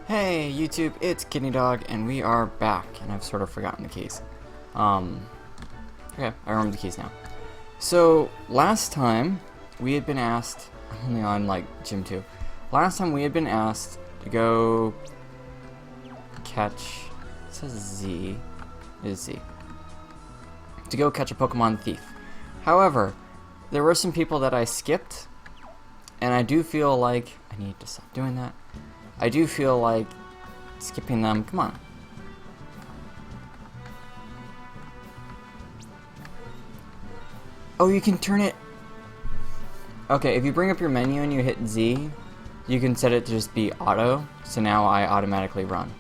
Hey YouTube, it's Kidneydog, and we are back, and I've sort of forgotten the keys. Okay, I remember the keys now. So, last time, we had been asked, I'm only on, like, Gym 2. Last time we had been asked to go catch, it says Z, it is Z, to go catch a Pokemon Thief. However, there were some people that I skipped, and I do feel like I need to stop doing that. I do feel like skipping them. Come on. Oh, you can turn it. Okay, if you bring up your menu and you hit Z, you can set it to just be auto. So now I automatically run.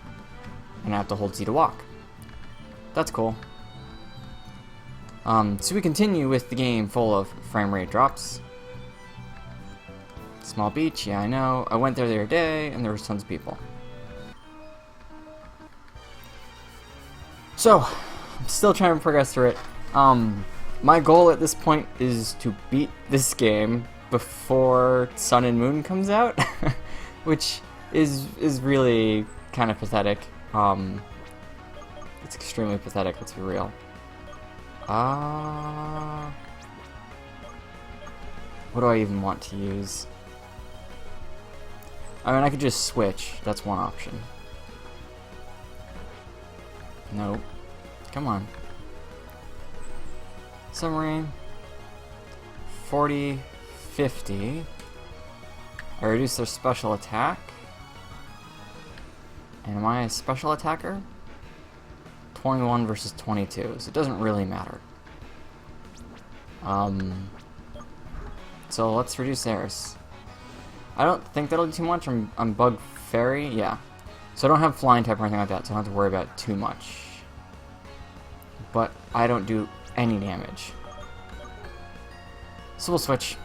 And I have to hold Z to walk. That's cool. So we continue with the game full of frame rate drops. Small beach, yeah, I know. I went there the other day, and there was tons of people. So, I'm still trying to progress through it. My goal at this point is to beat this game before Sun and Moon comes out, which is really kind of pathetic. It's extremely pathetic, let's be real. What do I even want to use? I mean, I could just switch. That's one option. Nope. Come on. Submarine. 40, 50. I reduce their special attack. And am I a special attacker? 21 versus 22, so it doesn't really matter. So let's reduce theirs. I don't think that'll do too much. I'm Bug Fairy, yeah. So I don't have Flying type or anything like that, so I don't have to worry about it too much. But I don't do any damage. So we'll switch.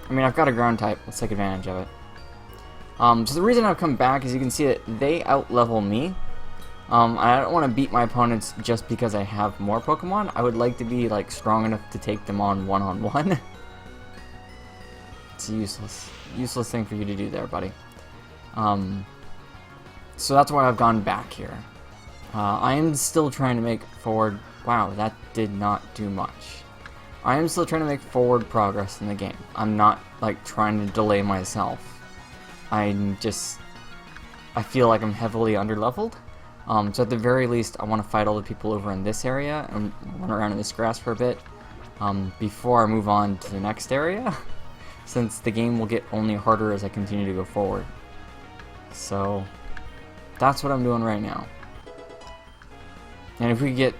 I mean, I've got a Ground type. Let's take advantage of it. So the reason I've come back is you can see that they out-level me. I don't want to beat my opponents just because I have more Pokemon. I would like to be, like, strong enough to take them on one-on-one. It's useless thing for you to do there, buddy. So that's why I've gone back here. I am still trying to make forward. Wow, that did not do much. I am still trying to make forward progress in the game. I'm not like trying to delay myself. I feel like I'm heavily underleveled. So at the very least, I want to fight all the people over in this area and run around in this grass for a bit before I move on to the next area. Since the game will get only harder as I continue to go forward. So, that's what I'm doing right now. And if we get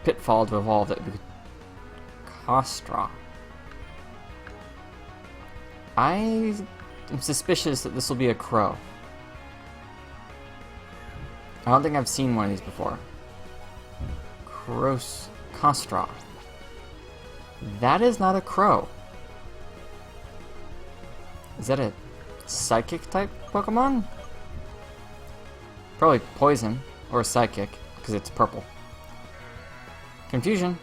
Pitfall to evolve, that would be Kostra. I am suspicious that this will be a crow. I don't think I've seen one of these before. Kostra. That is not a crow. Is that a Psychic type Pokemon? Probably Poison or Psychic because it's purple. Confusion.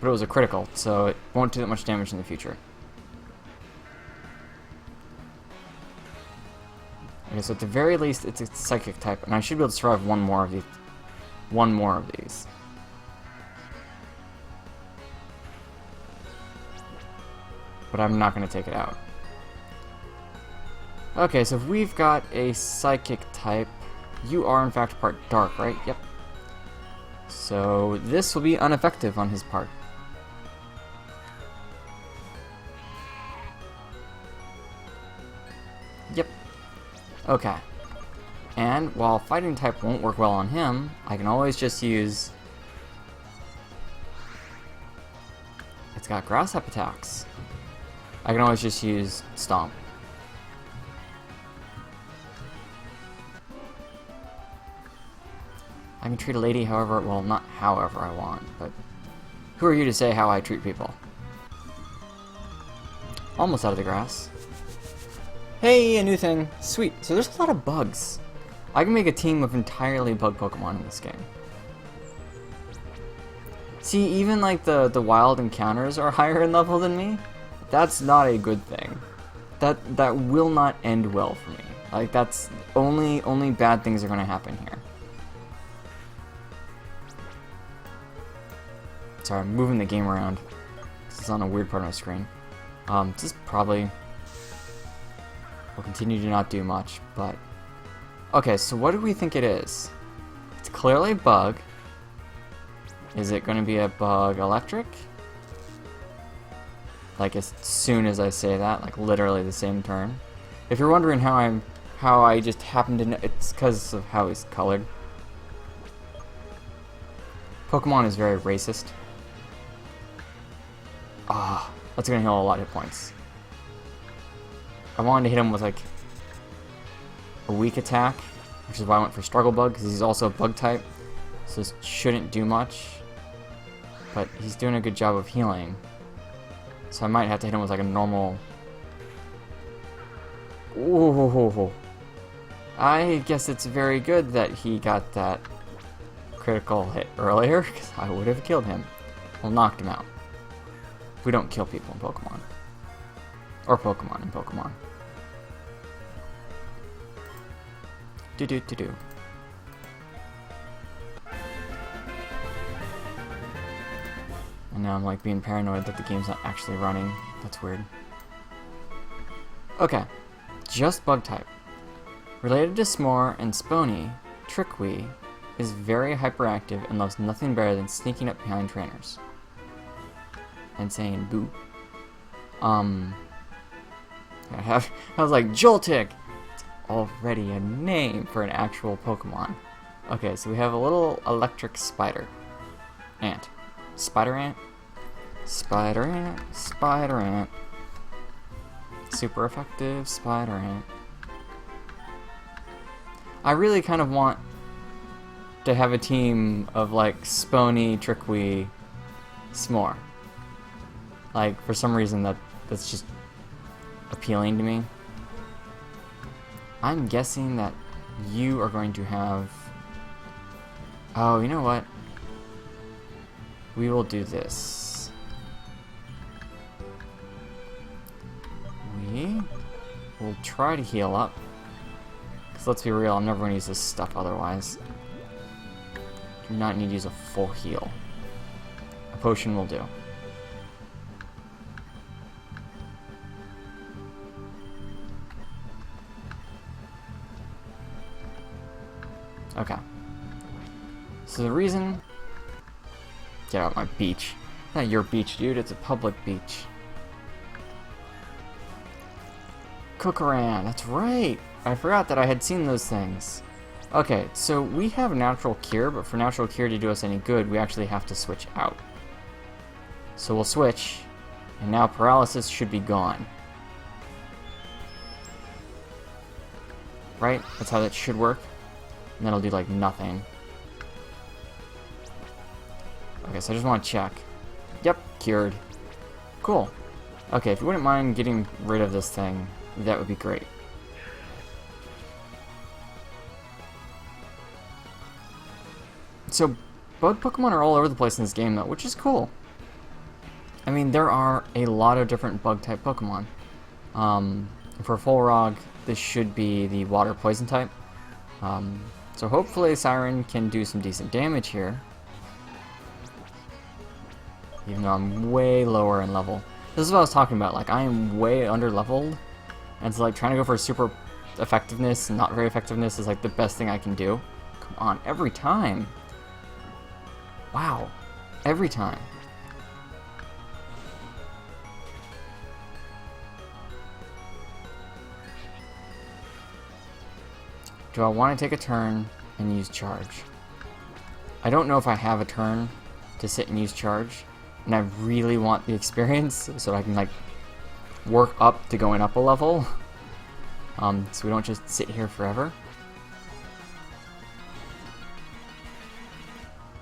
But it was a critical, so it won't do that much damage in the future. Okay, so at the very least, it's a Psychic type, and I should be able to survive one more of these. But I'm not going to take it out. Okay, so if we've got a Psychic type, you are in fact part Dark, right? Yep. So this will be ineffective on his part. Yep. Okay. And while Fighting type won't work well on him, I can always just use... It's got Grass type attacks. I can always just use Stomp. I can treat a lady however, well, not however I want, but who are you to say how I treat people? Almost out of the grass. Hey, a new thing. Sweet. So there's a lot of bugs. I can make a team of entirely bug Pokemon in this game. See, even like the wild encounters are higher in level than me. That's not a good thing. that will not end well for me. Like, that's only bad things are gonna happen here. Sorry, I'm moving the game around. This is on a weird part of my screen. This is probably will continue to not do much, but okay. So what do we think it is? It's clearly a bug. Is it going to be a bug electric? Like as soon as I say that, like literally the same turn. If you're wondering how I just happened to know, it's because of how he's colored. Pokemon is very racist. Ah, that's gonna heal a lot of hit points. I wanted to hit him with like a weak attack, which is why I went for Struggle Bug, because he's also a bug type, so this shouldn't do much. But he's doing a good job of healing, so I might have to hit him with like a normal. Ooh, I guess it's very good that he got that critical hit earlier, because I would have killed him. Well, knocked him out. We don't kill people in Pokemon. Or Pokemon in Pokemon. Do. And now I'm like being paranoid that the game's not actually running. That's weird. Okay. Just bug type. Related to S'more and Spony, Trickwe is very hyperactive and loves nothing better than sneaking up behind trainers and saying boo. I was like, Joltik! It's already a name for an actual Pokemon. Okay, so we have a little electric spider. Ant. Spider ant? Spider ant. Spider ant. Super effective spider ant. I really kind of want to have a team of like Spony, Trickwe, S'more. Like, for some reason that's just appealing to me. I'm guessing that you are going to have... Oh, you know what? We will do this. We will try to heal up. Because let's be real, I'm never going to use this stuff otherwise. Do not need to use a full heal. A potion will do. Okay. So the reason... Get out my beach. Not your beach, dude. It's a public beach. Kookaran. That's right. I forgot that I had seen those things. Okay, so we have Natural Cure, but for Natural Cure to do us any good, we actually have to switch out. So we'll switch, and now Paralysis should be gone. Right? That's how that should work. And that'll do like nothing. Okay, so I just want to check. Yep, cured. Cool. Okay, if you wouldn't mind getting rid of this thing, that would be great. So, bug Pokemon are all over the place in this game, though, which is cool. I mean, there are a lot of different bug-type Pokemon. For Fullrog, this should be the water poison type. So hopefully Siren can do some decent damage here. Even though I'm way lower in level. This is what I was talking about, like I am way under leveled. And so like trying to go for super effectiveness and not very effectiveness is like the best thing I can do. Come on, every time. Wow. Every time. Do I want to take a turn and use charge? I don't know if I have a turn to sit and use charge, and I really want the experience so I can like work up to going up a level, so we don't just sit here forever.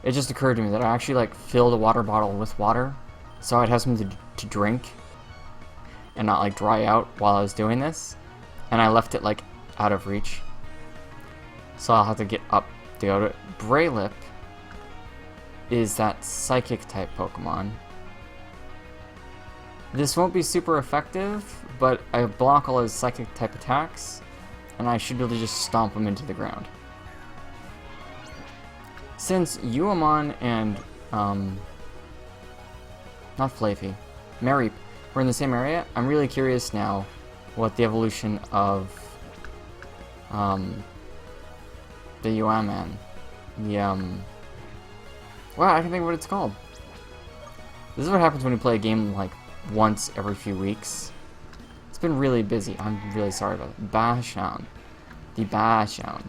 It just occurred to me that I actually like filled a water bottle with water so I'd have something to drink and not like dry out while I was doing this, and I left it like out of reach. So I'll have to get up to go to it. Braylip is that psychic type Pokemon. This won't be super effective, but I block all his psychic type attacks, and I should be able to just stomp him into the ground. Since Uamon and, not Flavy, Mareep were in the same area, I'm really curious now what the evolution of, the Uaman, wow, I can think of what it's called. This is what happens when you play a game, like, once every few weeks. It's been really busy. I'm really sorry about it. Bashan. The Bashan.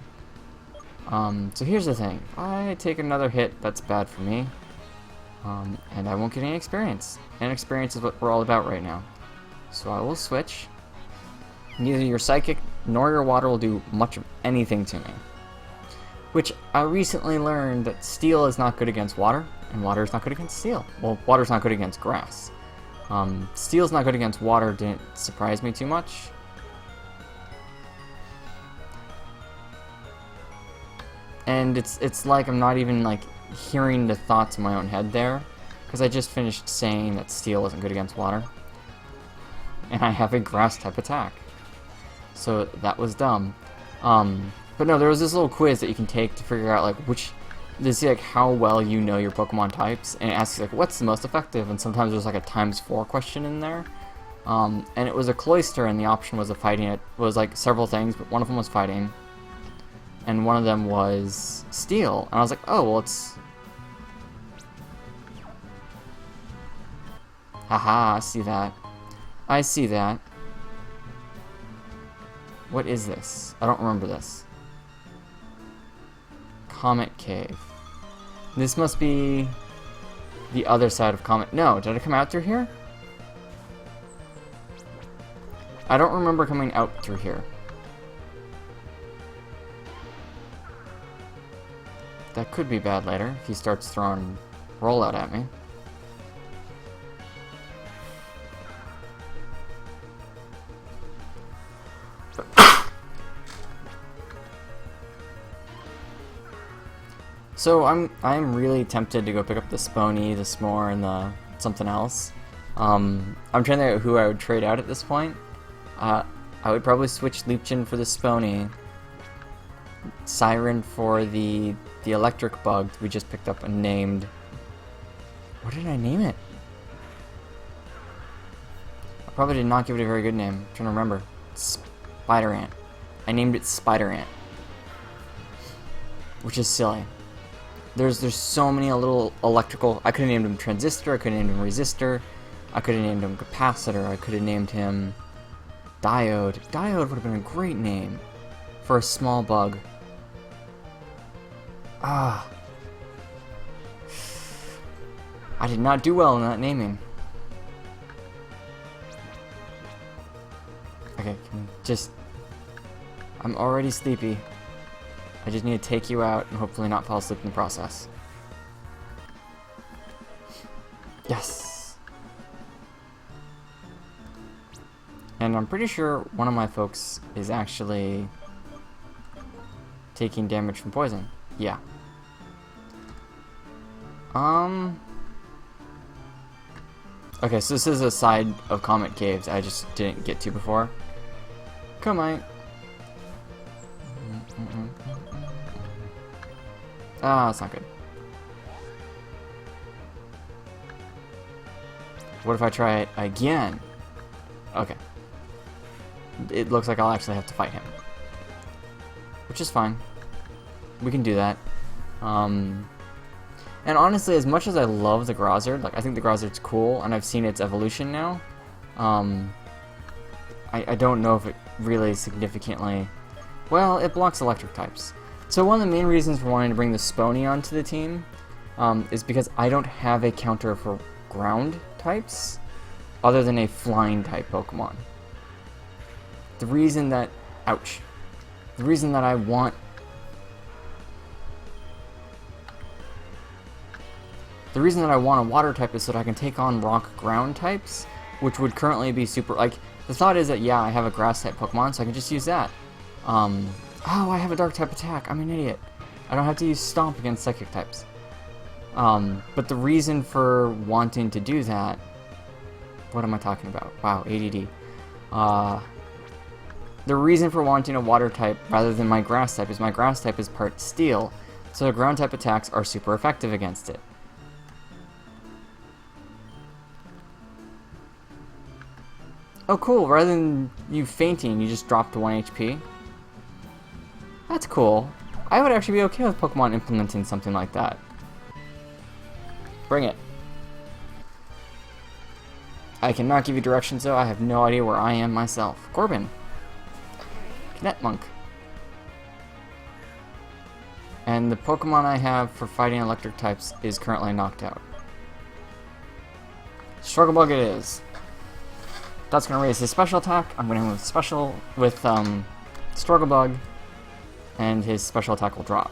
So here's the thing. If I take another hit, that's bad for me. And I won't get any experience. And experience is what we're all about right now. So I will switch. Neither your Psychic nor your Water will do much of anything to me. Which I recently learned that Steel is not good against Water, and Water is not good against Steel. Well, Water's not good against Grass. Steel's not good against Water didn't surprise me too much. And it's like I'm not even like hearing the thoughts in my own head there, because I just finished saying that Steel isn't good against Water. And I have a Grass type attack. So that was dumb. But no, there was this little quiz that you can take to figure out like to see like how well you know your Pokemon types, and it asks like what's the most effective, and sometimes there's like a ×4 question in there. And it was a Cloyster, and the option was it was like several things, but one of them was fighting, and one of them was Steel, and I was like, oh well, it's haha, I see that. What is this? I don't remember this. Comet Cave. This must be the other side of Comet. No, did I come out through here? I don't remember coming out through here. That could be bad later if he starts throwing rollout at me. So I'm really tempted to go pick up the Spony, the S'more, and the something else. I'm trying to think of who I would trade out at this point. I would probably switch Leapchin for the Spony, Siren for the electric bug we just picked up and named. What did I name it? I probably did not give it a very good name. I'm trying to remember. Spider Ant. I named it Spider Ant, which is silly. There's so many little electrical. I could have named him Transistor. I could have named him Resistor. I could have named him Capacitor. I could have named him Diode. Diode would have been a great name for a small bug. Ah. I did not do well in that naming. Okay, I'm already sleepy. I just need to take you out and hopefully not fall asleep in the process. Yes! And I'm pretty sure one of my folks is actually taking damage from poison. Yeah. Okay, so this is a side of Comet Caves I just didn't get to before. Come on. Ah, that's not good. What if I try it again? Okay. It looks like I'll actually have to fight him, which is fine. We can do that. And honestly, as much as I love the Grozzard, like I think the Grozzard's cool, and I've seen its evolution now, I don't know if it really significantly... Well, it blocks electric types. So one of the main reasons for wanting to bring the Spony onto the team is because I don't have a counter for ground types other than a flying type Pokemon. The reason that... Ouch. The reason that I want... The reason that I want a water type is so that I can take on rock ground types, which would currently be super... Like, the thought is that, yeah, I have a grass type Pokemon, so I can just use that. Oh, I have a dark type attack. I'm an idiot. I don't have to use Stomp against psychic types. But the reason for wanting to do that... What am I talking about? Wow, ADD. The reason for wanting a water type rather than my grass type is my grass type is part steel, so the ground type attacks are super effective against it. Oh cool, rather than you fainting, you just drop to 1 HP. That's cool. I would actually be okay with Pokemon implementing something like that. Bring it. I cannot give you directions though, I have no idea where I am myself. Corbin. Netmonk. And the Pokemon I have for fighting electric types is currently knocked out. Struggle Bug it is. That's going to raise his special attack. I'm going to move special with Struggle Bug, and his special attack will drop.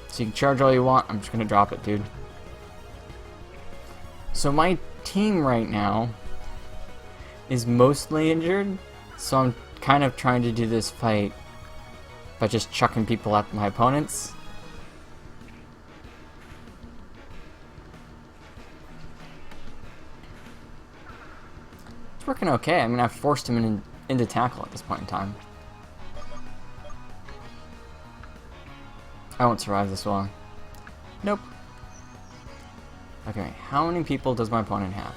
So you can charge all you want. I'm just going to drop it, dude. So my team right now is mostly injured, so I'm kind of trying to do this fight by just chucking people at my opponents. It's working okay. I mean, I've forced him into tackle at this point in time. I won't survive this one. Nope. Okay, how many people does my opponent have?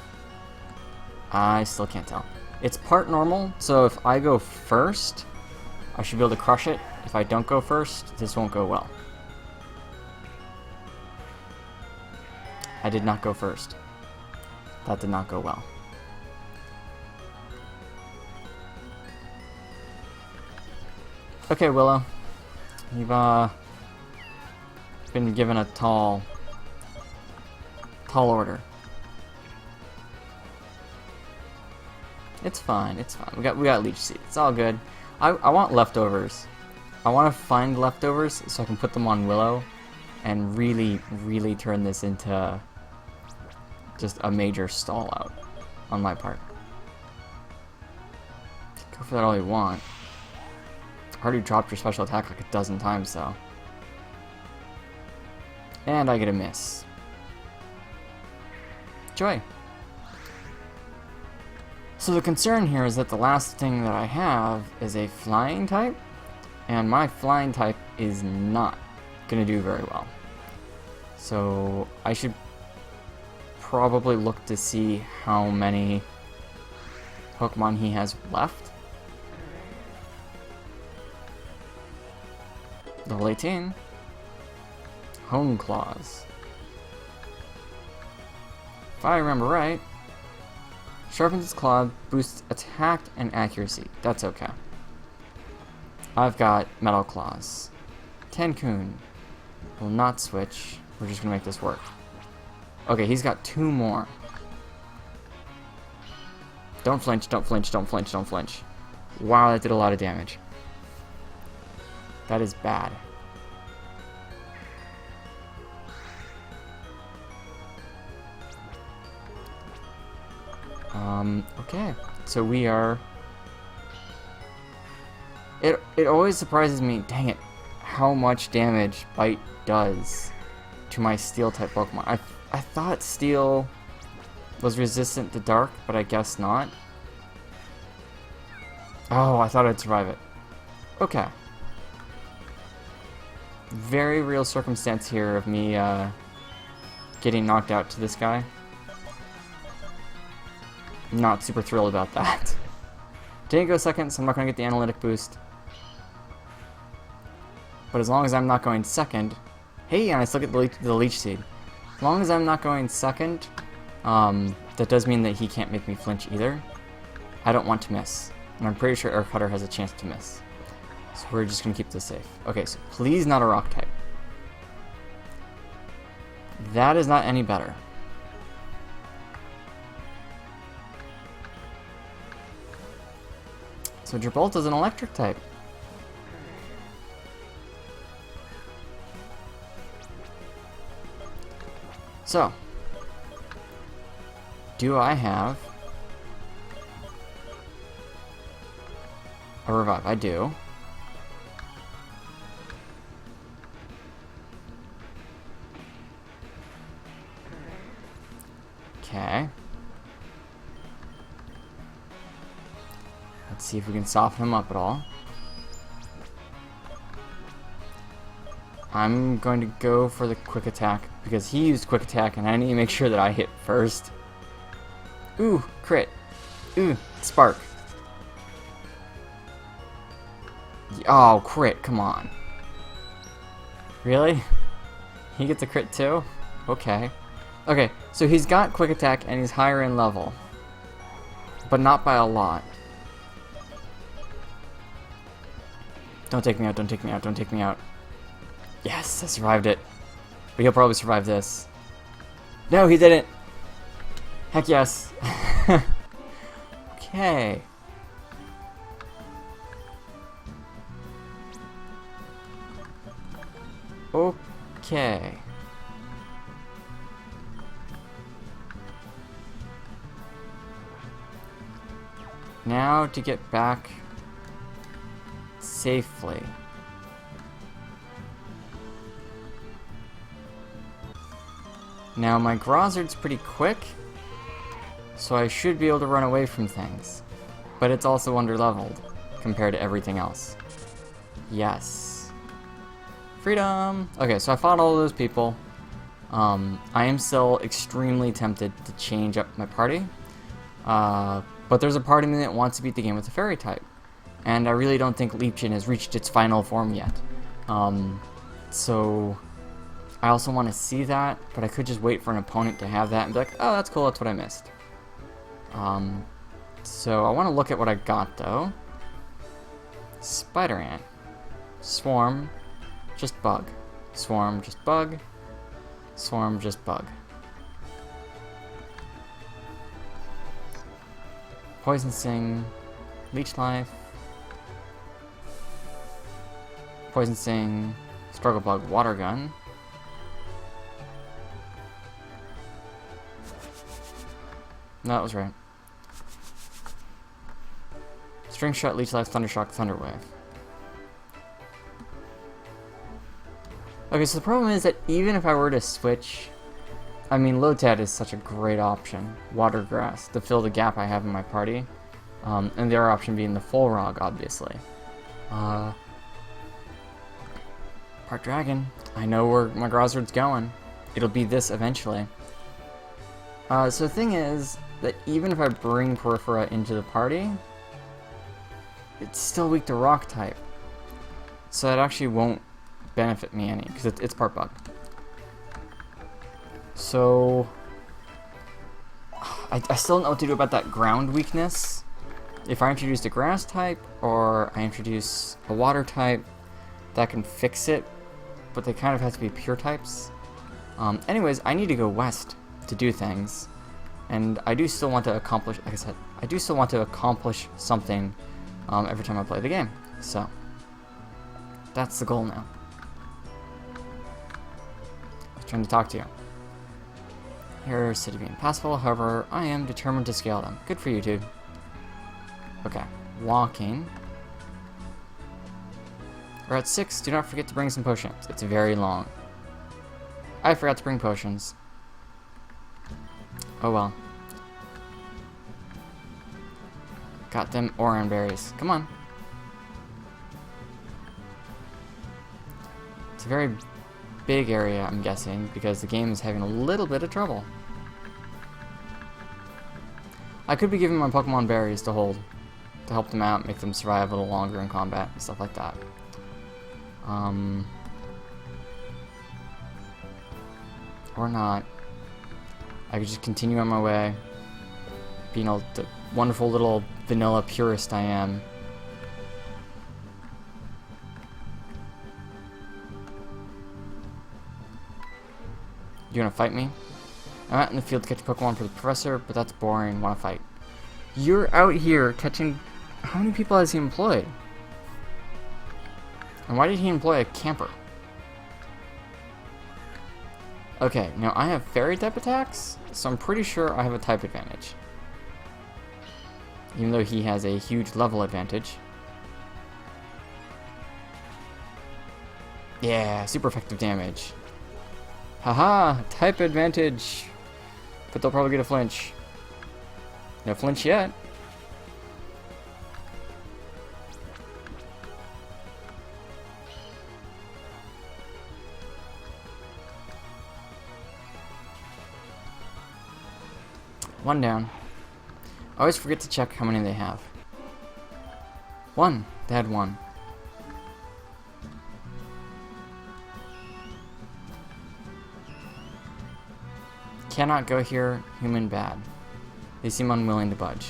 I still can't tell. It's part normal, so if I go first, I should be able to crush it. If I don't go first, this won't go well. I did not go first. That did not go well. Okay, Willow. You've been given a tall order. It's fine, it's fine. We got Leech Seed. It's all good. I want leftovers. I want to find leftovers so I can put them on Willow and really, really turn this into just a major stall out on my part. Go for that all you want. I already dropped your special attack like a dozen times though. And I get a miss. Joy. So the concern here is that the last thing that I have is a flying type, and my flying type is not going to do very well. So I should probably look to see how many Pokemon he has left. Level 18. Hone Claws. If I remember right, sharpens its claw, boosts attack and accuracy. That's okay. I've got Metal Claws. Tenkoon will not switch. We're just gonna make this work. Okay, he's got 2 more. Don't flinch, don't flinch, don't flinch, don't flinch. Wow, that did a lot of damage. That is bad. Okay, so we are... It always surprises me, dang it, how much damage Bite does to my Steel-type Pokemon. I thought Steel was resistant to Dark, but I guess not. Oh, I thought I'd survive it. Okay. Very real circumstance here of me getting knocked out to this guy. Not super thrilled about that. Didn't go second, so I'm not going to get the analytic boost. But as long as I'm not going second... Hey, and I still get the Leech Seed. As long as I'm not going second, that does mean that he can't make me flinch either. I don't want to miss. And I'm pretty sure Air Cutter has a chance to miss. So we're just going to keep this safe. Okay, so please not a Rock type. That is not any better. So Drebolt is an electric type. So, do I have a revive? I do. Okay. see if we can soften him up at all. I'm going to go for the quick attack because he used quick attack and I need to make sure that I hit first. Ooh, crit. Ooh, spark. Oh, crit, come on. Really? He gets a crit too? Okay. Okay, so he's got quick attack and he's higher in level. But not by a lot. Don't take me out, don't take me out, don't take me out. Yes, I survived it. But he'll probably survive this. No, he didn't! Heck yes. Okay. Okay. Now to get back safely. Now my Grozzard's pretty quick, so I should be able to run away from things. But it's also underleveled compared to everything else. Yes. Freedom! Okay, so I fought all those people. I am still extremely tempted to change up my party. But there's a part of me that wants to beat the game with a fairy type. And I really don't think Leechin has reached its final form yet. So I also want to see that, but I could just wait for an opponent to have that and be like, oh, that's cool, that's what I missed. So I want to look at what I got, though. Spider Ant. Swarm, just bug. Swarm, just bug. Swarm, just bug. Poison Sting, Leech Life, Poison Sting, Struggle Bug, Water Gun. No, that was right. String Shot, Leech Life, Thunder Shock, Thunder Wave. Okay, so the problem is that even if I were to switch, I mean, Lotad is such a great option. Water Grass, to fill the gap I have in my party. And the other option being the Full Rog, obviously. Part Dragon. I know where my Grozzard's going. It'll be this eventually. So the thing is that even if I bring Peripheral into the party, it's still weak to Rock type. So that actually won't benefit me any, because it's part bug. So I still don't know what to do about that ground weakness. If I introduce a grass type or I introduce a water type, that can fix it, but they kind of have to be pure types. Anyways, I need to go west to do things, and I do still want to accomplish, like I said, I do still want to accomplish something every time I play the game. So that's the goal now. I'm trying to talk to you. Here, city being passable, however, I am determined to scale them. Good for you, dude. Okay, walking. We're at 6. Do not forget to bring some potions. It's very long. I forgot to bring potions. Oh well. Got them Oran berries. Come on. It's a very big area, I'm guessing, because the game is having a little bit of trouble. I could be giving my Pokemon berries to hold, to help them out, make them survive a little longer in combat and stuff like that. Or not. I could just continue on my way, being the wonderful little vanilla purist I am. You gonna fight me? I'm out in the field to catch Pokemon for the professor, but that's boring. Wanna fight? You're out here catching... How many people has he employed? And why did he employ a camper? Okay, now I have fairy type attacks, so I'm pretty sure I have a type advantage. Even though he has a huge level advantage. Yeah, super effective damage. Haha, type advantage. But they'll probably get a flinch. No flinch yet. One down. I always forget to check how many they have. One. They had one. Cannot go here. Human bad. They seem unwilling to budge.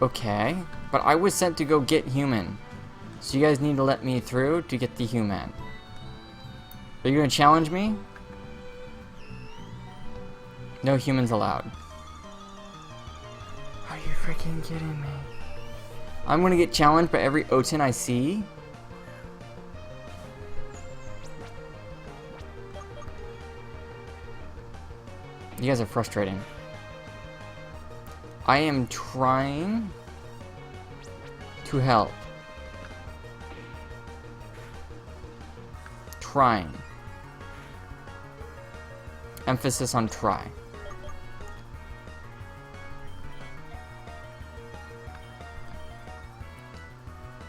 Okay. But I was sent to go get human. So you guys need to let me through to get the human. Are you gonna challenge me? No humans allowed. Are you freaking kidding me? I'm gonna get challenged by every Oten I see? You guys are frustrating. I am trying to help. Trying. Emphasis on try.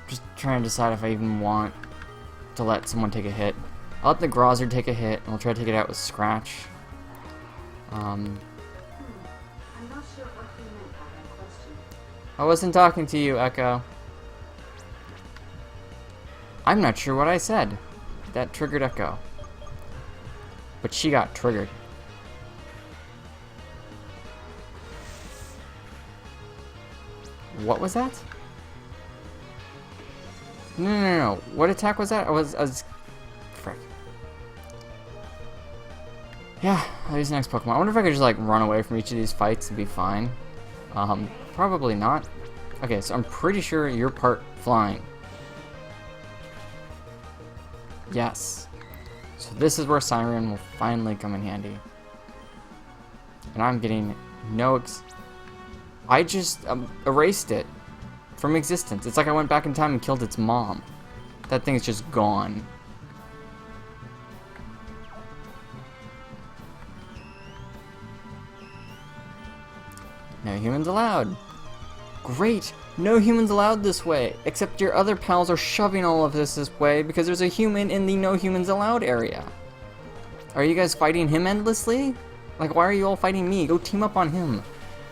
Just trying to decide if I even want to let someone take a hit. I'll let the Grozzer take a hit, and we'll try to take it out with Scratch. I'm not sure what you meant by that question. I wasn't talking to you, Echo. I'm not sure what I said. That triggered Echo. But she got triggered. What was that? No. What attack was that? I was... Frick. Yeah, I'll use the next Pokemon. I wonder if I could just, like, run away from each of these fights and be fine. Probably not. Okay, so I'm pretty sure you're part flying. Yes. So this is where Siren will finally come in handy. And I'm getting no I just erased it from existence. It's like I went back in time and killed its mom. That thing is just gone. No humans allowed. Great! No humans allowed this way, except your other pals are shoving all of this way because there's a human in the no humans allowed area. Are you guys fighting him endlessly? Like, why are you all fighting me? Go team up on him.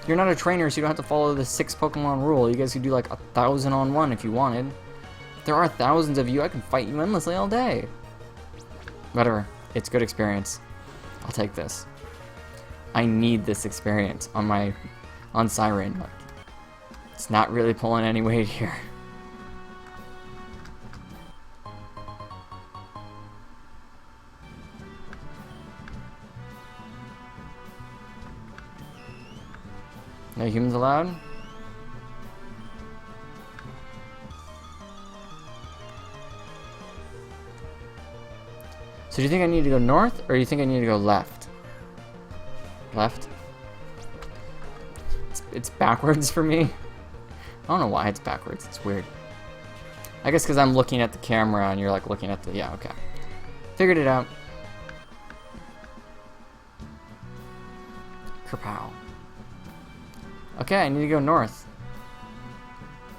You're not a trainer, so you don't have to follow the 6 Pokemon rule. You guys could do like 1,000 on 1 if you wanted. If there are thousands of you, I can fight you endlessly all day. Whatever. It's good experience. I'll take this. I need this experience on Siren. It's not really pulling any weight here. No humans allowed? So do you think I need to go north, or do you think I need to go left? Left? It's backwards for me. I don't know why it's backwards. It's weird. I guess because I'm looking at the camera and you're like looking at the... Yeah, okay. Figured it out. Kerpow. Okay, I need to go north.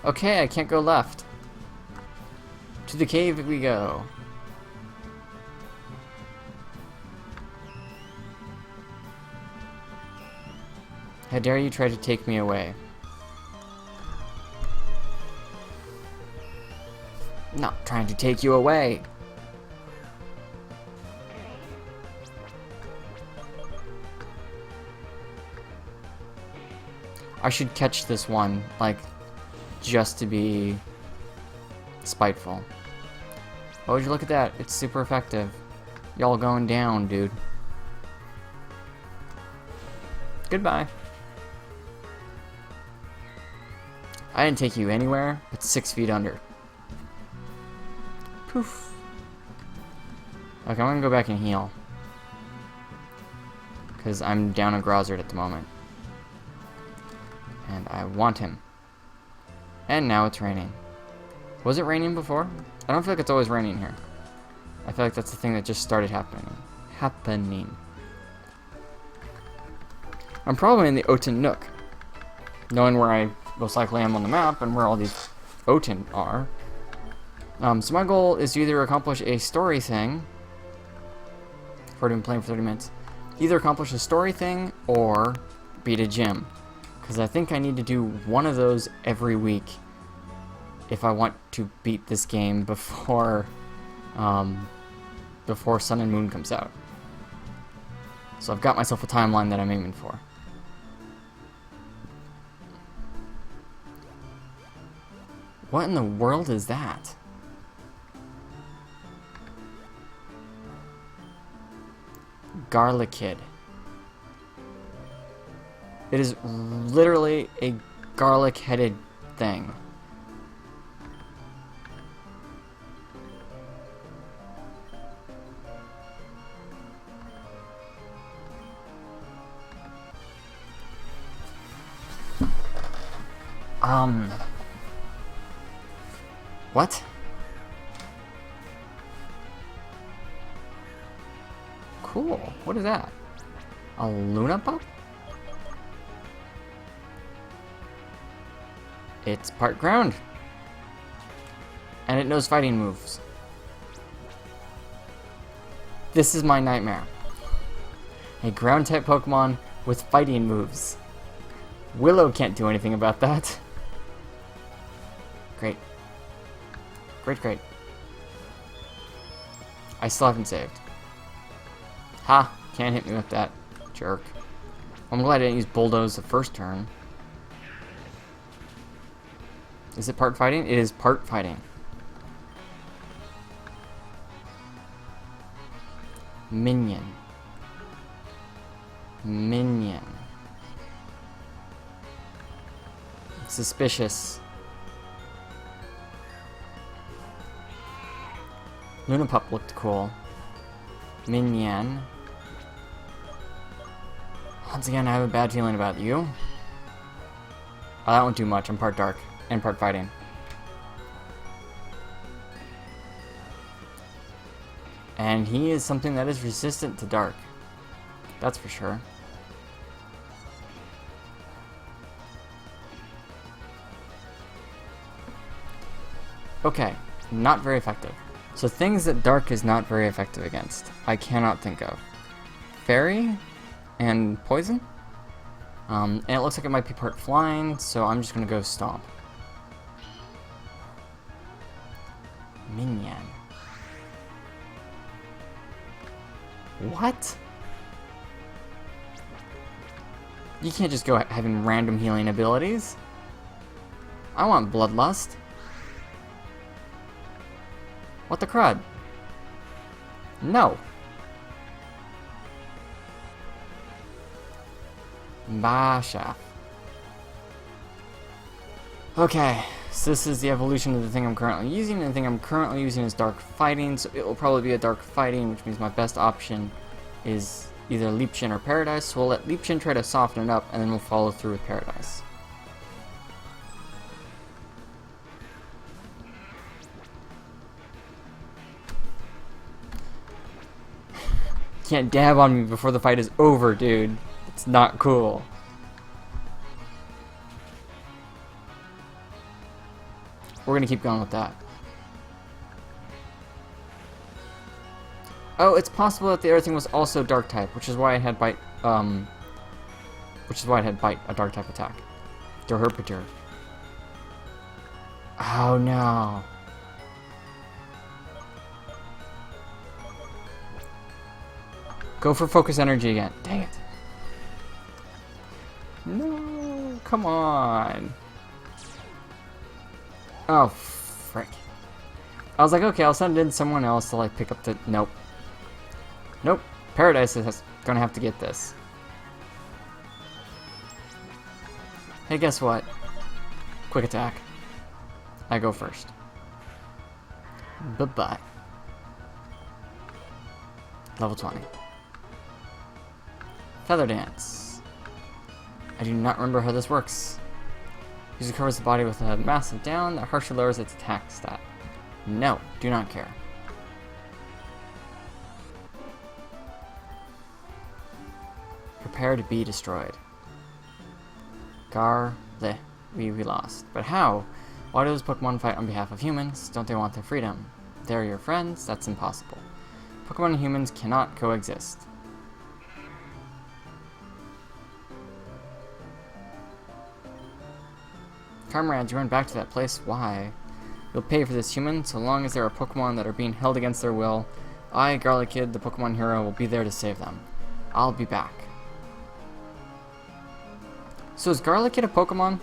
Okay, I can't go left. To the cave we go. How dare you try to take me away? Not trying to take you away. I should catch this one, like, just to be spiteful. Oh, would you look at that? It's super effective. Y'all going down, dude. Goodbye. I didn't take you anywhere but 6 feet under. Poof. Okay, I'm gonna go back and heal. Because I'm down a Grozard at the moment. And I want him. And now it's raining. Was it raining before? I don't feel like it's always raining here. I feel like that's the thing that just started happening. I'm probably in the Oten Nook. Knowing where I most likely am on the map and where all these Oten are. So my goal is to either accomplish a story thing before doing playing for 30 minutes. Either accomplish a story thing or beat a gym. Because I think I need to do one of those every week if I want to beat this game before before Sun and Moon comes out. So I've got myself a timeline that I'm aiming for. What in the world is that? Garlic-Kid. It is literally a garlic-headed thing. What? Cool. What is that? A Luna Pup? It's part ground. And it knows fighting moves. This is my nightmare. A ground type Pokemon with fighting moves. Willow can't do anything about that. Great. Great. I still haven't saved. Ha! Can't hit me with that, jerk. I'm glad I didn't use Bulldoze the first turn. Is it part fighting? It is part fighting. Minion. Suspicious. Luna Pup looked cool. Minion. Once again, I have a bad feeling about you. Oh, that won't do much. I'm part dark and part fighting. And he is something that is resistant to dark. That's for sure. Okay, not very effective. So things that dark is not very effective against, I cannot think of. Fairy and poison? And it looks like it might be part flying, so I'm just gonna go stomp. Minion. What? You can't just go having random healing abilities. I want Bloodlust. What the crud? No. Basha. Okay, so this is the evolution of the thing I'm currently using, and the thing I'm currently using is Dark Fighting, so it will probably be a Dark Fighting, which means my best option is either Leapshin or Paradise, so we'll let Leapshin try to soften it up, and then we'll follow through with Paradise. Can't dab on me before the fight is over, dude. It's not cool. We're gonna keep going with that. Oh, it's possible that the other thing was also dark type, which is why I had bite. Which is why I had bite, a dark type attack. Derherpatur. Oh no. Go for focus energy again. Dang it. No, come on. Oh, frick. I was like, okay, I'll send in someone else to like pick up the... Nope. Nope. Paradise is gonna have to get this. Hey, guess what? Quick attack. I go first. Bye-bye. Level 20. Feather Dance. I do not remember how this works. User covers the body with a massive down that harshly lowers its attack stat. No, do not care. Prepare to be destroyed. We lost. But how? Why do those Pokemon fight on behalf of humans? Don't they want their freedom? They're your friends? That's impossible. Pokemon and humans cannot coexist. Comrades, you run back to that place. Why? You'll pay for this, human. So long as there are Pokemon that are being held against their will, I, Garlic Kid, the Pokemon hero, will be there to save them. I'll be back. So is Garlic Kid a Pokemon?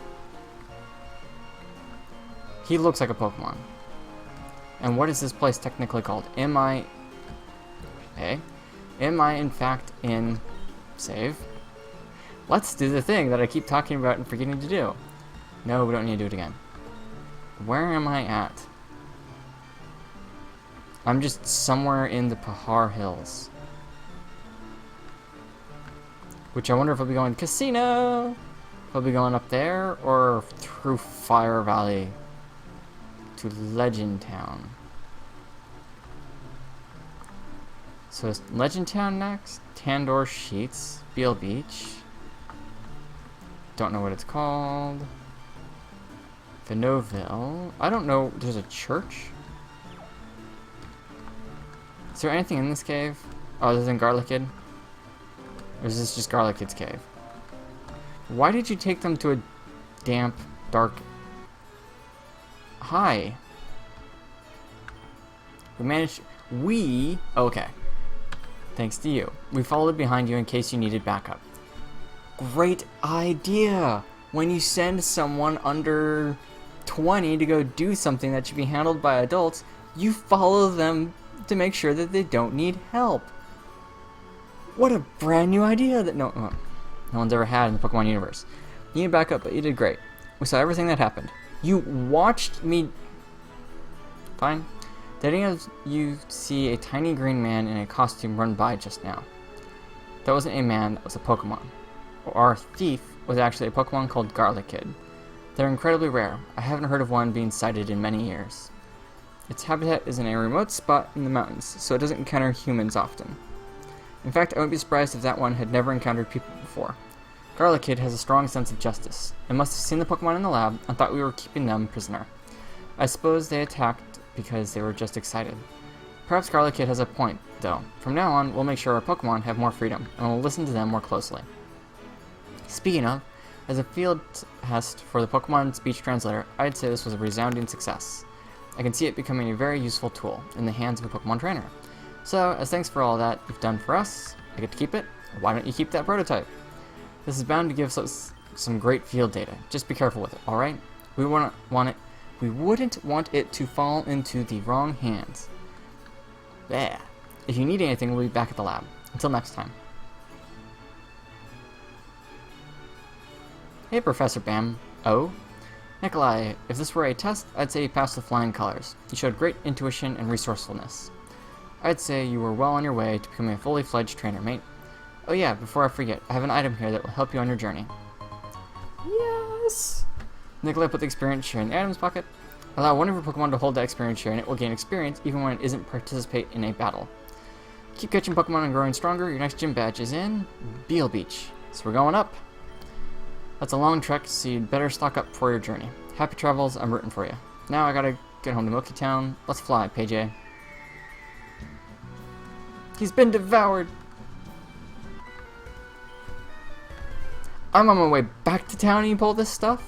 He looks like a Pokemon. And what is this place technically called? Am I in fact in save? Let's do the thing that I keep talking about and forgetting to do. No, we don't need to do it again. Where am I at? I'm just somewhere in the Pahar Hills. Which I wonder if I'll be going casino. If I'll be going up there or through Fire Valley to Legend Town. So is Legend Town next? Tandor Sheets, Beale Beach. Don't know what it's called. Vinoville. I don't know. There's a church? Is there anything in this cave other than Garlic Kid? Or is this just Garlic Kid's cave? Why did you take them to a damp, dark... Hi. We managed... Okay. Thanks to you. We followed behind you in case you needed backup. Great idea! When you send someone under 20 to go do something that should be handled by adults, you follow them to make sure that they don't need help. What a brand new idea that no one's ever had in the Pokemon universe. You need backup, but you did great. We saw everything that happened. You watched me... Fine. Did any of you see a tiny green man in a costume run by just now? That wasn't a man, that was a Pokemon. Our thief was actually a Pokemon called Garlic Kid. They're incredibly rare. I haven't heard of one being sighted in many years. Its habitat is in a remote spot in the mountains, so it doesn't encounter humans often. In fact, I wouldn't be surprised if that one had never encountered people before. Garlic Kid has a strong sense of justice. It must have seen the Pokemon in the lab and thought we were keeping them prisoner. I suppose they attacked because they were just excited. Perhaps Garlic Kid has a point, though. From now on, we'll make sure our Pokemon have more freedom, and we'll listen to them more closely. Speaking of, as a field test for the Pokemon speech translator, I'd say this was a resounding success. I can see it becoming a very useful tool in the hands of a Pokemon trainer. So, as thanks for all that you've done for us, I get to keep it. Why don't you keep that prototype? This is bound to give us some great field data. Just be careful with it, alright? We wouldn't want it to fall into the wrong hands. Yeah. If you need anything, we'll be back at the lab. Until next time. Hey, Professor Bam. Oh? Nikolai, if this were a test, I'd say you passed with flying colors. You showed great intuition and resourcefulness. I'd say you were well on your way to becoming a fully fledged trainer, mate. Oh yeah, before I forget, I have an item here that will help you on your journey. Yes! Nikolai put the experience share in the item's pocket. Allow one of your Pokemon to hold that experience share and it will gain experience even when it isn't participate in a battle. Keep catching Pokemon and growing stronger. Your next gym badge is in Beale Beach. So we're going up. That's a long trek, so you'd better stock up for your journey. Happy travels, I'm rooting for you. Now I gotta get home to Milky Town. Let's fly, PJ. He's been devoured! I'm on my way back to town and you pull this stuff?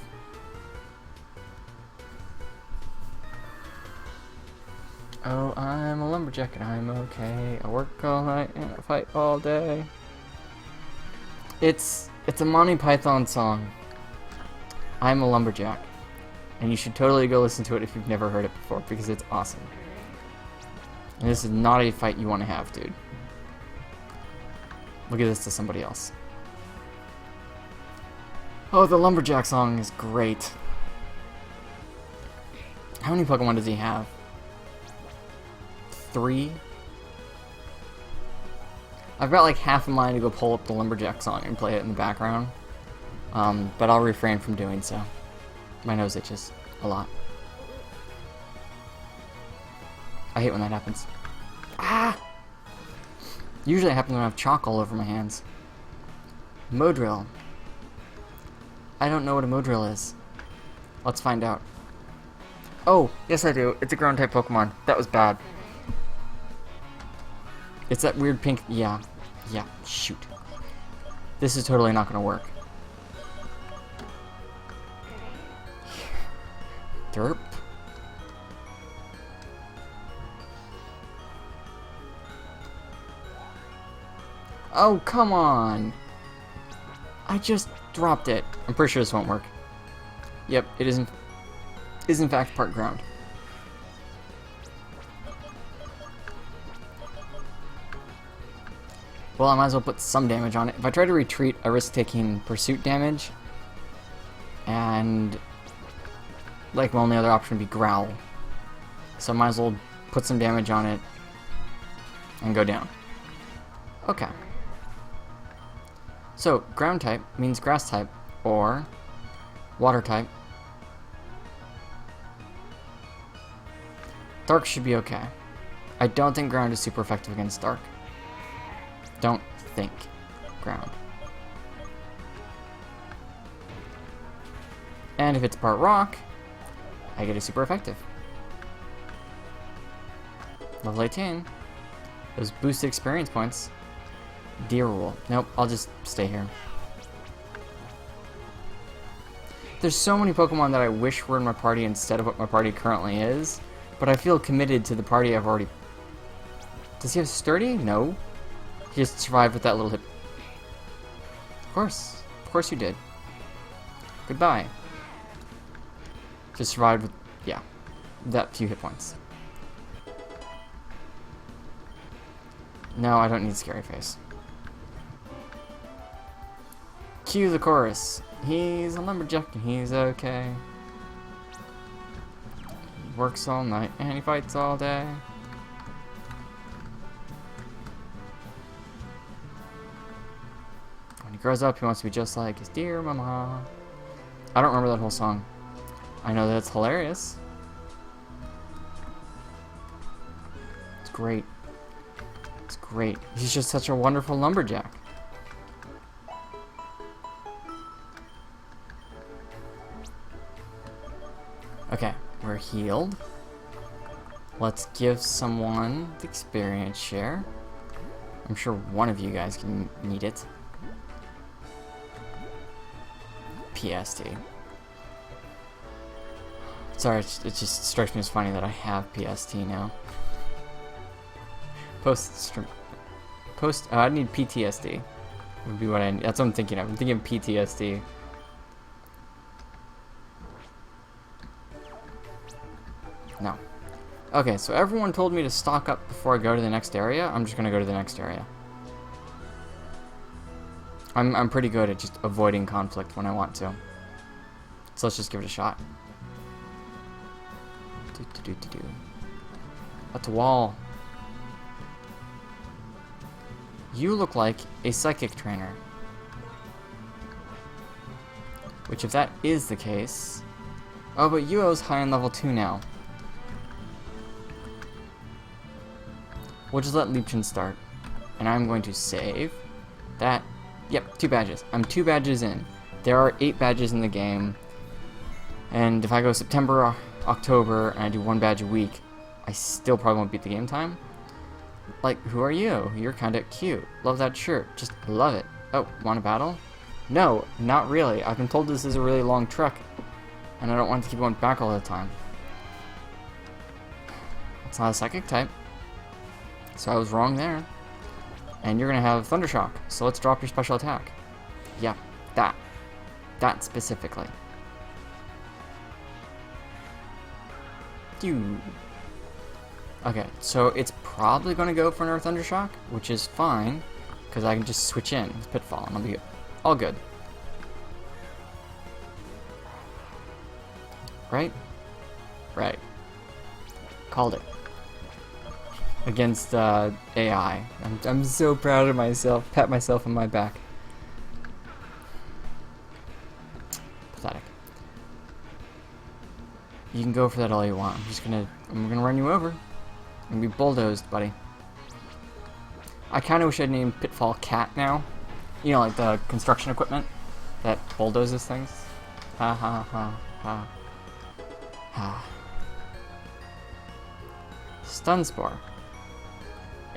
Oh, I'm a lumberjack and I'm okay. I work all night and I fight all day. It's a Monty Python song. I'm a lumberjack. And you should totally go listen to it if you've never heard it before, because it's awesome. And this is not a fight you want to have, dude. Look at this to somebody else. Oh, the lumberjack song is great. How many Pokemon does he have? 3? I've got like half a mind to go pull up the lumberjack song and play it in the background. But I'll refrain from doing so. My nose itches a lot. I hate when that happens. Ah! Usually it happens when I have chalk all over my hands. Modrill. I don't know what a Modrill is. Let's find out. Oh, yes I do. It's a ground type Pokemon. That was bad. It's that weird pink... Yeah. Yeah, shoot. This is totally not gonna work. Derp. Oh, come on! I just dropped it. I'm pretty sure this won't work. Yep, it is in fact part ground. Well, I might as well put some damage on it. If I try to retreat, I risk taking pursuit damage. And like my only other option would be growl. So I might as well put some damage on it and go down. Okay. So, ground type means grass type, or water type. Dark should be okay. I don't think ground is super effective against dark. Don't think ground. And if it's part rock, I get a super effective. Level 18. Those boosted experience points. Deer rule. Nope, I'll just stay here. There's so many Pokemon that I wish were in my party instead of what my party currently is, but I feel committed to the party I've already... Does he have sturdy? No. He just survived with that little hit. Of course you did. Goodbye. Just survived with, yeah, that few hit points. No, I don't need Scary Face. Cue the chorus. He's a lumberjack and he's okay. He works all night and he fights all day. When he grows up, he wants to be just like his dear mama. I don't remember that whole song. I know that it's hilarious. It's great. It's great. He's just such a wonderful lumberjack. Okay, we're healed. Let's give someone the experience share. I'm sure one of you guys can need it. PST. Sorry, it just strikes me as funny that I have PST now. I need PTSD. Would be what I need. That's what I'm thinking of. I'm thinking of PTSD. No. Okay, so everyone told me to stock up before I go to the next area. I'm just gonna go to the next area. I'm pretty good at just avoiding conflict when I want to. So let's just give it a shot. That's a wall. You look like a psychic trainer. Which, if that is the case... Oh, but Yuo's high on level 2 now. We'll just let Leapchin start. And I'm going to save that. Yep, 2 badges. I'm 2 badges in. There are 8 badges in the game. And if I go September, October, and I do 1 badge a week, I still probably won't beat the game time. Like, who are you? You're kinda cute. Love that shirt. Just love it. Oh, want a battle? No, not really. I've been told this is a really long trek. And I don't want to keep going back all the time. It's not a psychic type. So I was wrong there. And you're gonna have Thundershock. So let's drop your special attack. Yeah, that. That specifically. Dude. Okay, so it's probably going to go for another Thundershock, which is fine, because I can just switch in with Pitfall, and I'll be all good. Right? Right. Called it. Against AI. I'm so proud of myself. Pat myself on my back. Pathetic. You can go for that all you want. I'm gonna run you over. I'm gonna be bulldozed, buddy. I kinda wish I'd named Pitfall Cat now. You know, like the construction equipment that bulldozes things. Ha ha ha ha. Ha. Stun Spore.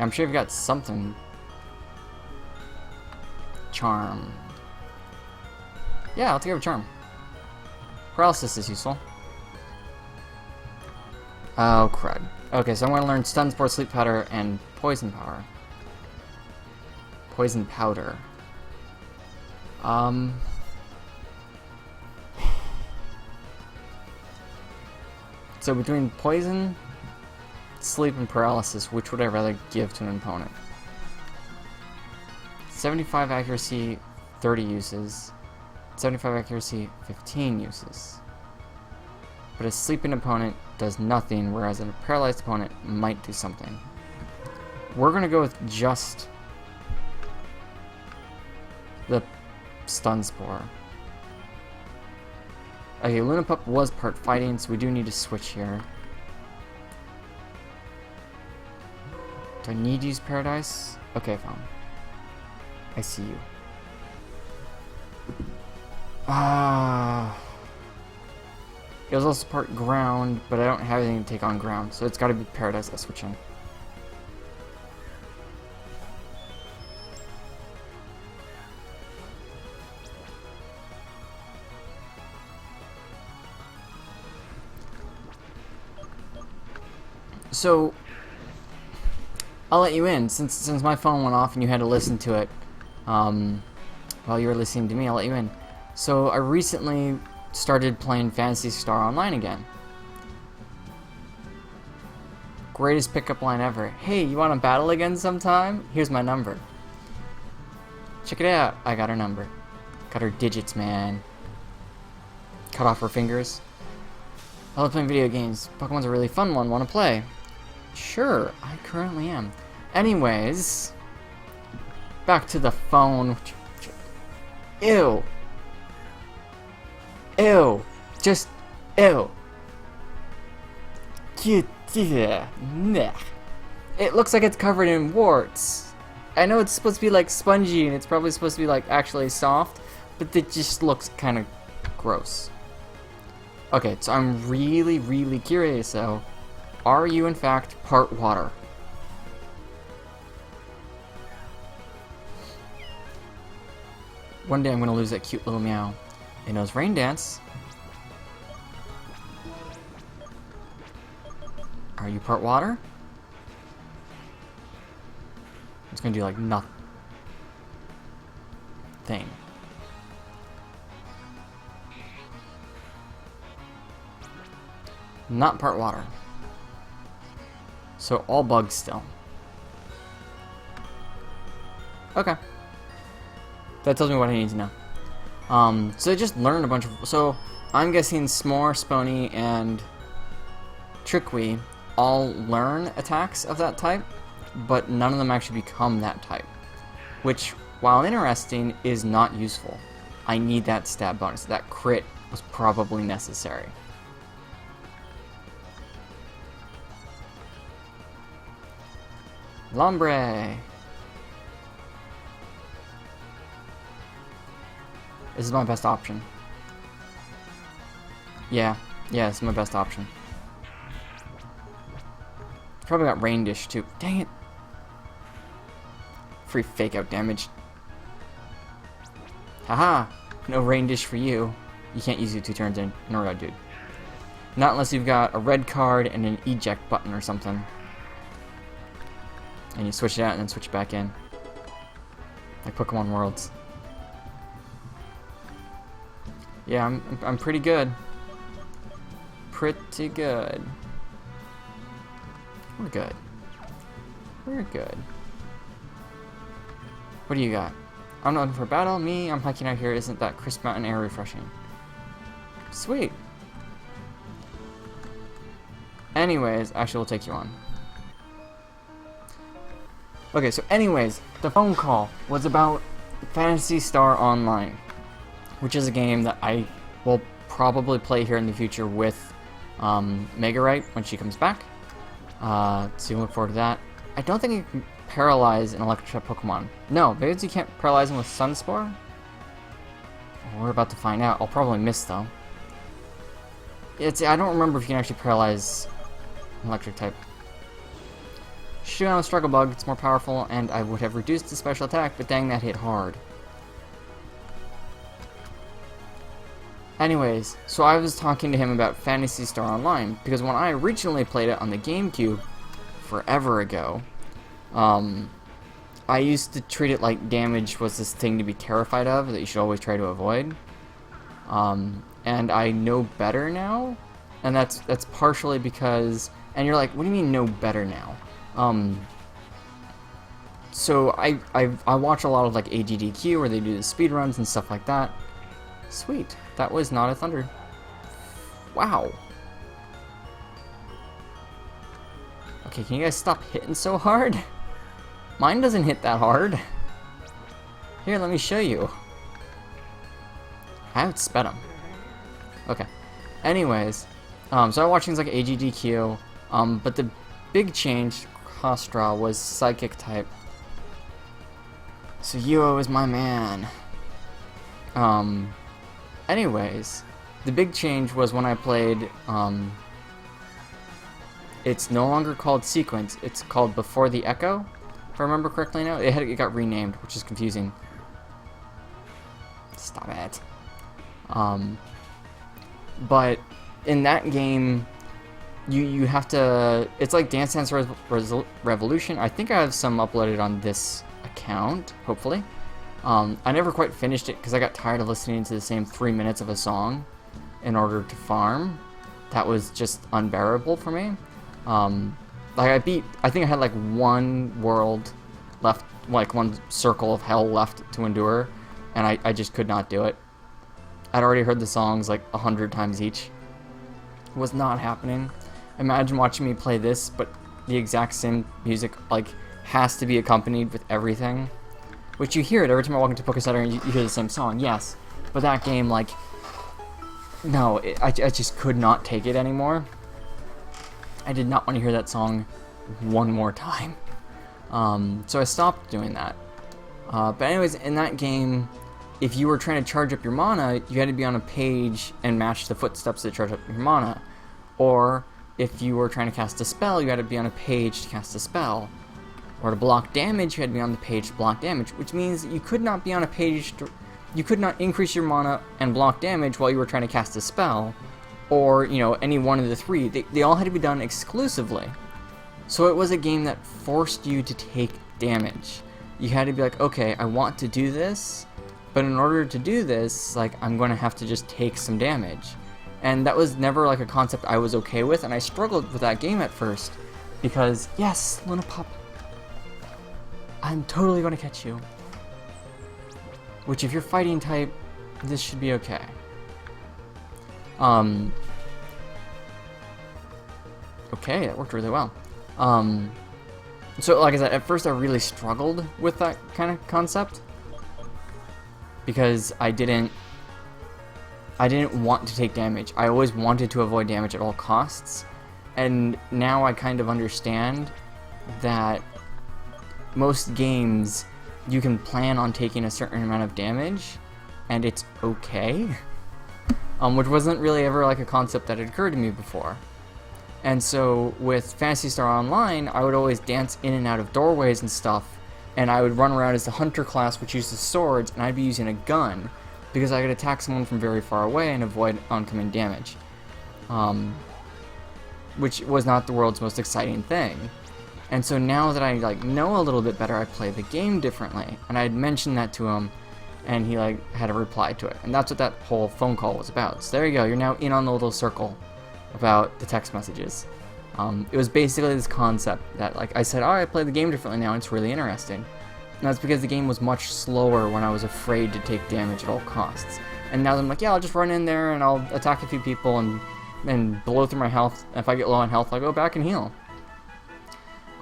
I'm sure you've got something. Charm. Yeah, I'll take a charm. Paralysis is useful. Oh, crud. Okay, so I'm going to learn Stun Spore, Sleep Powder, and Poison Power. Poison Powder. So between Poison, Sleep, and Paralysis, which would I rather give to an opponent? 75 accuracy, 30 uses. 75 accuracy, 15 uses. But a sleeping opponent does nothing, whereas a paralyzed opponent might do something. We're going to go with just the Stun Spore. Okay, Luna Pup was part fighting, so we do need to switch here. Do I need to use Paradise? Okay, fine. I see you. It was also part ground, but I don't have anything to take on ground, so it's got to be Paradise I switch in. So, I'll let you in, since my phone went off and you had to listen to it while you were listening to me. I'll let you in. So I recently started playing Phantasy Star Online again. Greatest pickup line ever. Hey, you want to battle again sometime? Here's my number. Check it out. I got her number. Got her digits, man. Cut off her fingers. I love playing video games. Pokemon's a really fun one. Want to play? Sure, I currently am. Anyways, back to the phone. Ew. Ew. Just ew. It looks like it's covered in warts. I know it's supposed to be like spongy and it's probably supposed to be like actually soft, but it just looks kind of gross. Okay, so I'm really curious though. Are you in fact part water? One day I'm gonna lose that cute little meow. It knows Rain Dance. Are you part water? It's gonna do like nothing. Not part water. So all bugs still. Okay. That tells me what I need to know. So I just learned a bunch of... So I'm guessing S'more, Spony, and Trickwy all learn attacks of that type, but none of them actually become that type. Which, while interesting, is not useful. I need that stat bonus. That crit was probably necessary. Lombre! This is my best option. Yeah, this is my best option. Probably got Rain Dish too. Dang it! Free fake out damage. Haha! No Rain Dish for you. You can't use it 2 turns in a row, dude. Not unless you've got a red card and an eject button or something. And you switch it out and then switch it back in. Like Pokemon Worlds. Yeah, I'm pretty good. Pretty good. We're good. We're good. What do you got? I'm not looking for battle. Me, I'm hiking out here. Isn't that crisp mountain air refreshing? Sweet. Anyways, actually, we'll take you on. Okay, so anyways, the phone call was about Phantasy Star Online, which is a game that I will probably play here in the future with Megawrite when she comes back. So you look forward to that. I don't think you can paralyze an electric type Pokemon. No, maybe you can't paralyze him with Sunspore? We're about to find out. I'll probably miss though. I don't remember if you can actually paralyze an electric type. Shoot on the struggle bug, it's more powerful, and I would have reduced the special attack, but dang, that hit hard. Anyways, so I was talking to him about Phantasy Star Online, because when I originally played it on the GameCube, forever ago, I used to treat it like damage was this thing to be terrified of, that you should always try to avoid. And I know better now, and that's partially because, and you're like, what do you mean know better now? So I watch a lot of like AGDQ where they do the speed runs and stuff like that. Sweet, that was not a thunder. Wow. Okay, can you guys stop hitting so hard? Mine doesn't hit that hard. Here, let me show you. I outsped him. Okay. Anyways, so I watch things like AGDQ, but the big change, Hostra, was Psychic type. So Yuo is my man. Anyways, the big change was when I played, it's no longer called Sequence, it's called Before the Echo, if I remember correctly now. It got renamed, which is confusing. Stop it. But in that game, you have to, it's like Dance Dance Revolution. I think I have some uploaded on this account, hopefully. I never quite finished it because I got tired of listening to the same 3 minutes of a song in order to farm. That was just unbearable for me. Like I think I had like one world left, like one circle of hell left to endure, and I just could not do it. I'd already heard the songs like 100 times each. It was not happening. Imagine watching me play this, but the exact same music like has to be accompanied with everything. Which you hear it every time I walk into Poké Center and you hear the same song, yes. But that game, like, no, I just could not take it anymore. I did not want to hear that song one more time. So I stopped doing that. But anyways, in that game, if you were trying to charge up your mana, you had to be on a page and match the footsteps that charge up your mana. Or if you were trying to cast a spell, you had to be on a page to cast a spell. Or to block damage, you had to be on the page to block damage, which means that you could not be on a page you could not increase your mana and block damage while you were trying to cast a spell, or, you know, any one of the three. They all had to be done exclusively. So it was a game that forced you to take damage. You had to be like, okay, I want to do this, but in order to do this, like, I'm going to have to just take some damage. And that was never, like, a concept I was okay with, and I struggled with that game at first, because, yes, Luna Pup, I'm totally going to catch you. Which, if you're fighting type, this should be okay. Okay, that worked really well. So, like I said, at first I really struggled with that kind of concept. Because I didn't want to take damage. I always wanted to avoid damage at all costs. And now I kind of understand that most games, you can plan on taking a certain amount of damage, and it's okay. Which wasn't really ever like a concept that had occurred to me before. And so with Phantasy Star Online, I would always dance in and out of doorways and stuff, and I would run around as the hunter class, which uses swords, and I'd be using a gun, because I could attack someone from very far away and avoid oncoming damage. Which was not the world's most exciting thing. And so now that I like know a little bit better, I play the game differently. And I had mentioned that to him, and he like had a reply to it. And that's what that whole phone call was about. So there you go, you're now in on the little circle about the text messages. It was basically this concept that, like I said, oh, I play the game differently now, and it's really interesting. And that's because the game was much slower when I was afraid to take damage at all costs. And now I'm like, yeah, I'll just run in there and I'll attack a few people and blow through my health. If I get low on health, I'll go back and heal.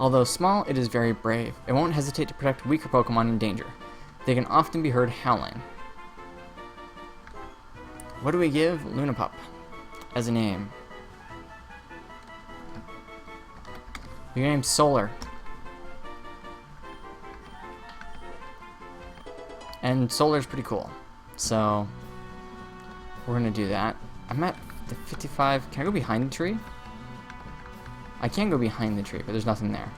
Although small, it is very brave. It won't hesitate to protect weaker Pokemon in danger. They can often be heard howling. What do we give Luna Pup as a name? Your name's Solar. And Solar's pretty cool. So, we're gonna do that. I'm at the 55. Can I go behind the tree? I can go behind the tree, but there's nothing there.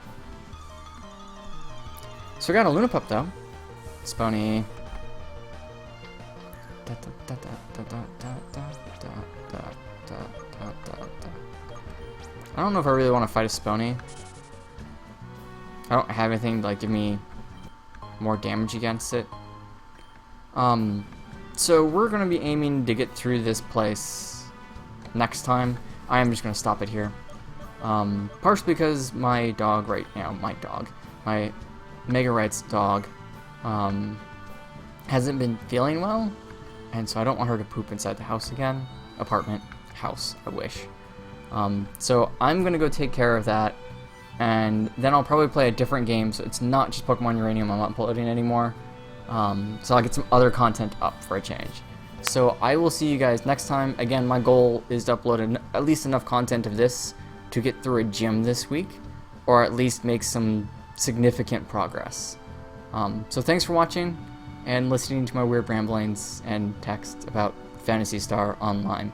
So we got a Luna Pup though. Spony. I don't know if I really want to fight a Spony. I don't have anything to like give me more damage against it. So we're gonna be aiming to get through this place next time. I am just gonna stop it here. Partially because my dog right now, my Megawrite's dog, hasn't been feeling well, and so I don't want her to poop inside the house again. Apartment, house, I wish. So I'm gonna go take care of that, and then I'll probably play a different game, so it's not just Pokemon Uranium I'm uploading anymore. So I'll get some other content up for a change. So I will see you guys next time. Again, my goal is to upload at least enough content of this to get through a gym this week, or at least make some significant progress. So thanks for watching and listening to my weird ramblings and text about Phantasy Star Online.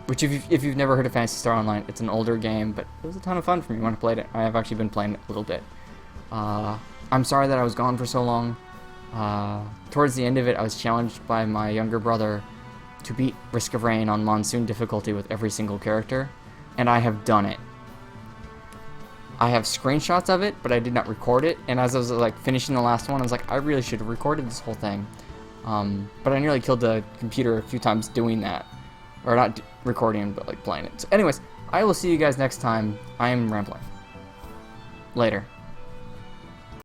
Which if you've never heard of Phantasy Star Online, it's an older game, but it was a ton of fun for me when I played it. I have actually been playing it a little bit. I'm sorry that I was gone for so long. Towards the end of it, I was challenged by my younger brother to beat Risk of Rain on Monsoon difficulty with every single character, and I have done it. I have screenshots of it, but I did not record it, and as I was like finishing the last one, I was like, I really should have recorded this whole thing. But I nearly killed the computer a few times doing that. Or not recording, but like playing it. So anyways, I will see you guys next time. I am rambling. Later.